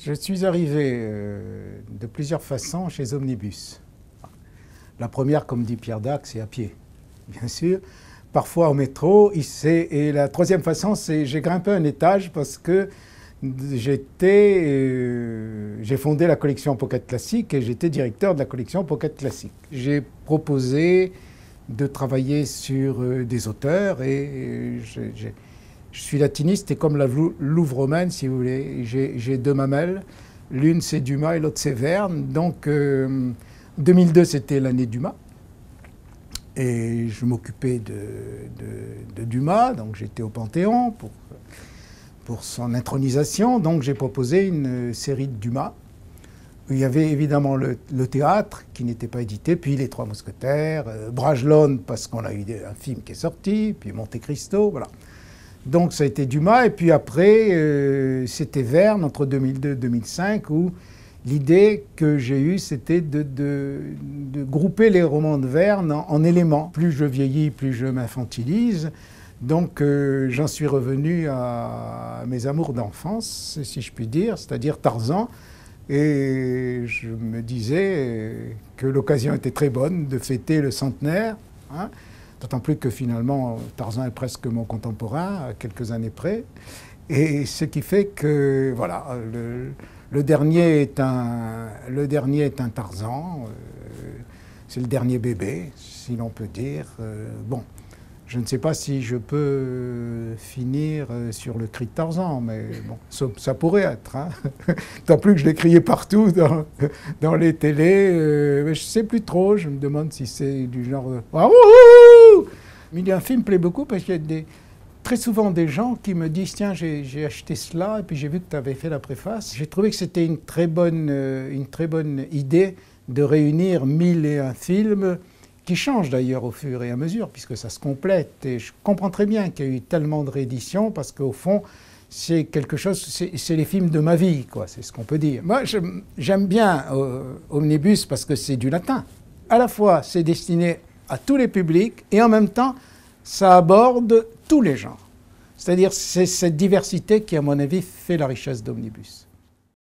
Je suis arrivé de plusieurs façons chez Omnibus. La première, comme dit Pierre Dac, c'est à pied, bien sûr. Parfois au métro. Et la troisième façon, c'est j'ai grimpé un étage parce que j'ai fondé la collection Pocket Classique et j'étais directeur de la collection Pocket Classique. J'ai proposé de travailler sur des auteurs et je suis latiniste et comme la Louve romaine, si vous voulez, j'ai deux mamelles. L'une c'est Dumas et l'autre c'est Verne. Donc 2002 c'était l'année Dumas. Et je m'occupais de Dumas, donc j'étais au Panthéon pour son intronisation. Donc j'ai proposé une série de Dumas. Il y avait évidemment le théâtre qui n'était pas édité, puis Les Trois Mousquetaires, Bragelonne parce qu'on a eu un film qui est sorti, puis Monte Cristo, voilà. Donc ça a été Dumas, et puis après c'était Verne entre 2002 et 2005 où l'idée que j'ai eue c'était de grouper les romans de Verne en éléments. Plus je vieillis, plus je m'infantilise. Donc j'en suis revenu à mes amours d'enfance, si je puis dire, c'est-à-dire Tarzan. Et je me disais que l'occasion était très bonne de fêter le centenaire, hein, d'autant plus que finalement Tarzan est presque mon contemporain, à quelques années près. Et ce qui fait que voilà, le dernier est un Tarzan, c'est le dernier bébé, si l'on peut dire. Bon. Je ne sais pas si je peux finir sur le cri de Tarzan, mais bon, ça pourrait être. Hein. Tant plus que je l'ai crié partout dans les télés. Mais je ne sais plus trop, je me demande si c'est du genre... Mais un film plaît beaucoup parce qu'il y a très souvent des gens qui me disent « Tiens, j'ai acheté cela et puis j'ai vu que tu avais fait la préface ». J'ai trouvé que c'était une très bonne idée de réunir 1001 films qui change d'ailleurs au fur et à mesure, puisque ça se complète. Et je comprends très bien qu'il y a eu tellement de rééditions, parce qu'au fond, c'est quelque chose, c'est les films de ma vie, quoi, c'est ce qu'on peut dire. Moi, j'aime bien Omnibus parce que c'est du latin. À la fois, c'est destiné à tous les publics, et en même temps, ça aborde tous les genres. C'est-à-dire, c'est cette diversité qui, à mon avis, fait la richesse d'Omnibus.